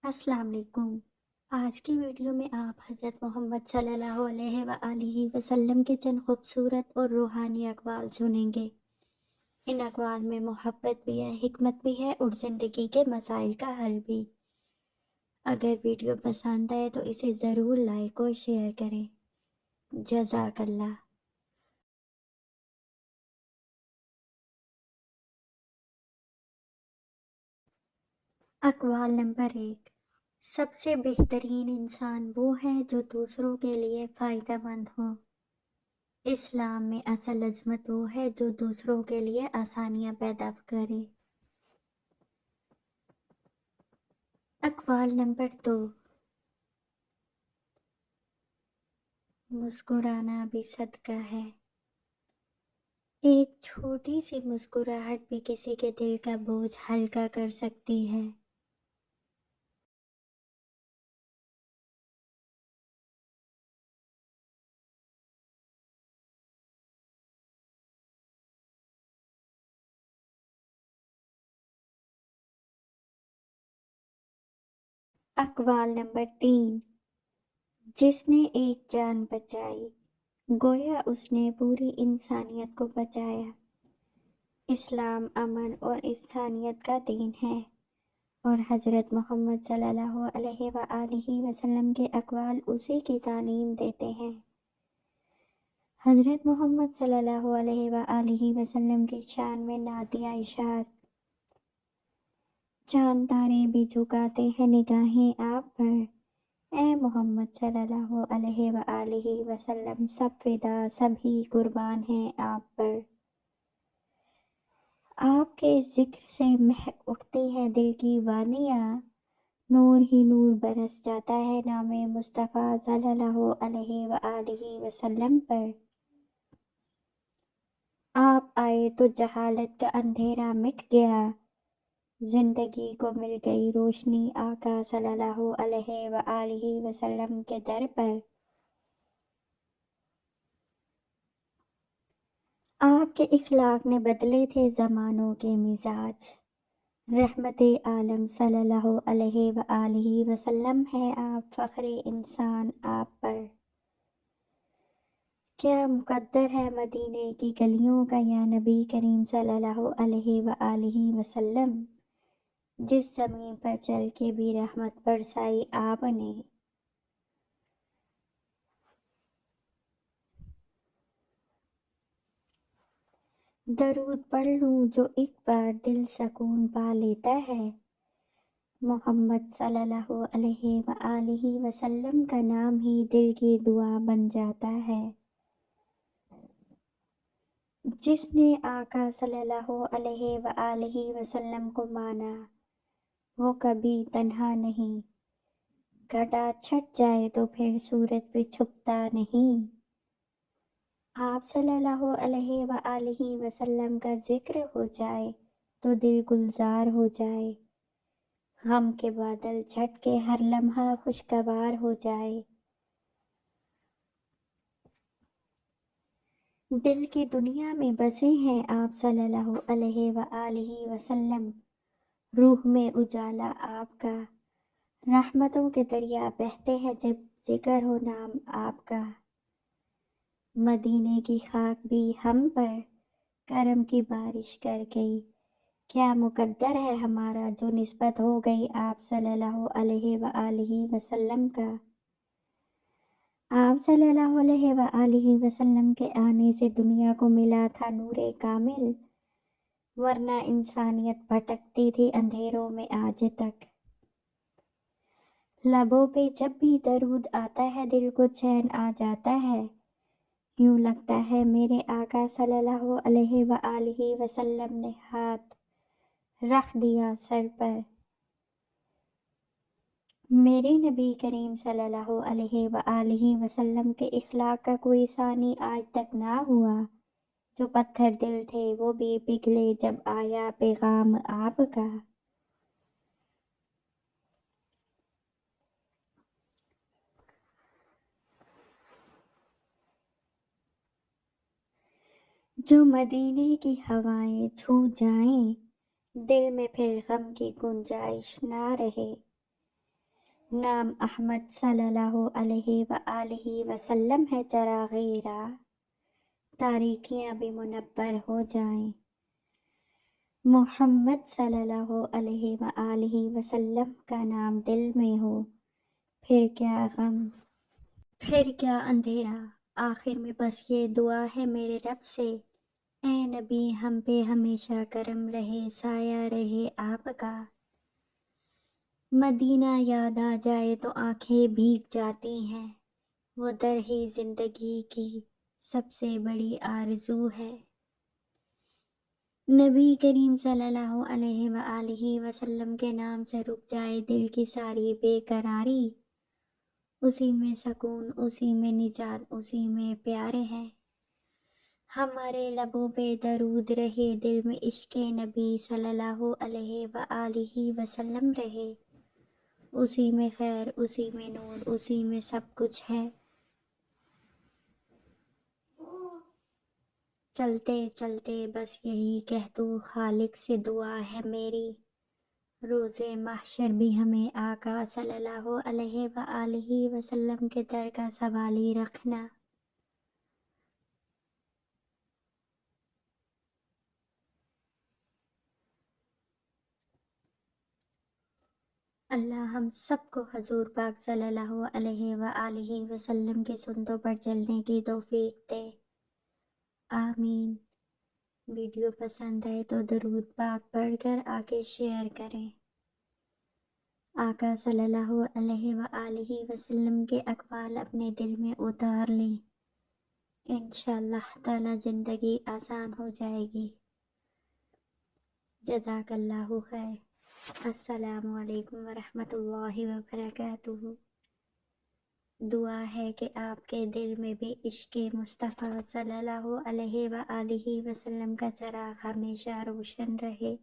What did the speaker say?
السلام علیکم۔ آج کی ویڈیو میں آپ حضرت محمد صلی اللہ علیہ وآلہ وسلم کے چند خوبصورت اور روحانی اقوال سنیں گے۔ ان اقوال میں محبت بھی ہے، حکمت بھی ہے اور زندگی کے مسائل کا حل بھی۔ اگر ویڈیو پسند آئے تو اسے ضرور لائک اور شیئر کریں۔ جزاک اللہ۔ اقوال نمبر 1۔ سب سے بہترین انسان وہ ہے جو دوسروں کے لیے فائدہ مند ہو۔ اسلام میں اصل عظمت وہ ہے جو دوسروں کے لیے آسانیاں پیدا کرے۔ اقوال نمبر 2۔ مسکرانا بھی صدقہ ہے۔ ایک چھوٹی سی مسکراہٹ بھی کسی کے دل کا بوجھ ہلکا کر سکتی ہے۔ اقوال نمبر 3۔ جس نے ایک جان بچائی گویا اس نے پوری انسانیت کو بچایا۔ اسلام امن اور انسانیت کا دین ہے اور حضرت محمد صلی اللہ علیہ وآلہ وسلم کے اقوال اسی کی تعلیم دیتے ہیں۔ حضرت محمد صلی اللہ علیہ وآلہ وسلم کی شان میں نعتیہ اشارت۔ چاند تارے بھی جھکاتے ہیں نگاہیں آپ پر، اے محمد صلی اللہ علیہ وآلہ وسلم، سب فدا سبھی قربان ہیں آپ پر۔ آپ کے ذکر سے مہک اٹھتی ہیں دل کی وادیاں، نور ہی نور برس جاتا ہے نام مصطفیٰ صلی اللہ علیہ وآلہ وسلم پر۔ آپ آئے تو جہالت کا اندھیرا مٹ گیا، زندگی کو مل گئی روشنی آقا صلی اللہ علیہ وآلہ وسلم کے در پر۔ آپ کے اخلاق نے بدلے تھے زمانوں کے مزاج، رحمت عالم صلی اللہ علیہ وآلہ وسلم ہے آپ، فخر انسان آپ پر۔ کیا مقدر ہے مدینے کی گلیوں کا یا نبی کریم صلی اللہ علیہ وآلہ وسلم، جس زمین پر چل کے بھی رحمت برسائی آپ نے۔ درود پڑھ لوں جو ایک بار دل سکون پا لیتا ہے، محمد صلی اللہ علیہ وآلہ وسلم کا نام ہی دل کی دعا بن جاتا ہے۔ جس نے آقا صلی اللہ علیہ وآلہ وسلم کو مانا وہ کبھی تنہا نہیں، گھٹا چھٹ جائے تو پھر سورج بھی چھپتا نہیں۔ آپ صلی اللہ علیہ وآلہ وسلم کا ذکر ہو جائے تو دل گلزار ہو جائے، غم کے بادل چھٹ کے ہر لمحہ خوشگوار ہو جائے۔ دل کی دنیا میں بسے ہیں آپ صلی اللہ علیہ وآلہ وسلم، روح میں اجالا آپ کا، رحمتوں کے دریا بہتے ہیں جب ذکر ہو نام آپ کا۔ مدینے کی خاک بھی ہم پر کرم کی بارش کر گئی، کیا مقدر ہے ہمارا جو نسبت ہو گئی آپ صلی اللہ علیہ وآلہ وسلم کا۔ آپ صلی اللہ علیہ وآلہ وسلم کے آنے سے دنیا کو ملا تھا نور کامل، ورنہ انسانیت بھٹکتی تھی اندھیروں میں آج تک۔ لبوں پہ جب بھی درود آتا ہے دل کو چین آ جاتا ہے، یوں لگتا ہے میرے آقا صلی اللہ علیہ وآلہ وسلم نے ہاتھ رکھ دیا سر پر۔ میرے نبی کریم صلی اللہ علیہ وآلہ وسلم کے اخلاق کا کوئی ثانی آج تک نہ ہوا، جو پتھر دل تھے وہ بھی پگھلے جب آیا پیغام آپ کا۔ جو مدینے کی ہوائیں چھو جائیں، دل میں پھر غم کی گنجائش نہ رہے۔ نام احمد صلی اللہ علیہ وآلہ وسلم ہے چراغ راہ، تاریکیاں بھی منور ہو جائیں، محمد صلی اللہ علیہ وآلہ وسلم کا نام دل میں ہو، پھر کیا غم پھر کیا اندھیرا۔ آخر میں بس یہ دعا ہے میرے رب سے، اے نبی ہم پہ ہمیشہ کرم رہے، سایہ رہے آپ کا۔ مدینہ یاد آ جائے تو آنکھیں بھیگ جاتی ہیں، وہ در ہی زندگی کی سب سے بڑی آرزو ہے۔ نبی کریم صلی اللہ علیہ وآلہ وسلم کے نام سے رک جائے دل کی ساری بے قراری، اسی میں سکون، اسی میں نجات، اسی میں پیارے ہیں۔ ہمارے لبوں پہ درود رہے، دل میں عشق نبی صلی اللہ علیہ وآلہ وسلم رہے، اسی میں خیر، اسی میں نور، اسی میں سب کچھ ہے۔ چلتے چلتے بس یہی کہہ دوں، خالق سے دعا ہے میری، روز محشر بھی ہمیں آقا صلی اللہ علیہ وآلہ وسلم کے در کا سوالی رکھنا۔ اللہ ہم سب کو حضور پاک صلی اللہ علیہ وآلہ وسلم کی سنتوں پر چلنے کی توفیق دے، آمین۔ ویڈیو پسند آئے تو درود پاک پڑھ کر آگے شیئر کریں۔ آقا صلی اللہ علیہ وآلہ وسلم کے اقوال اپنے دل میں اتار لیں، انشاءاللہ تعالی زندگی آسان ہو جائے گی۔ جزاک اللہ خیر۔ السلام علیکم ورحمۃ اللہ وبرکاتہ۔ دعا ہے کہ آپ کے دل میں بھی عشق مصطفیٰ صلی اللہ علیہ وآلہ وسلم کا چراغ ہمیشہ روشن رہے۔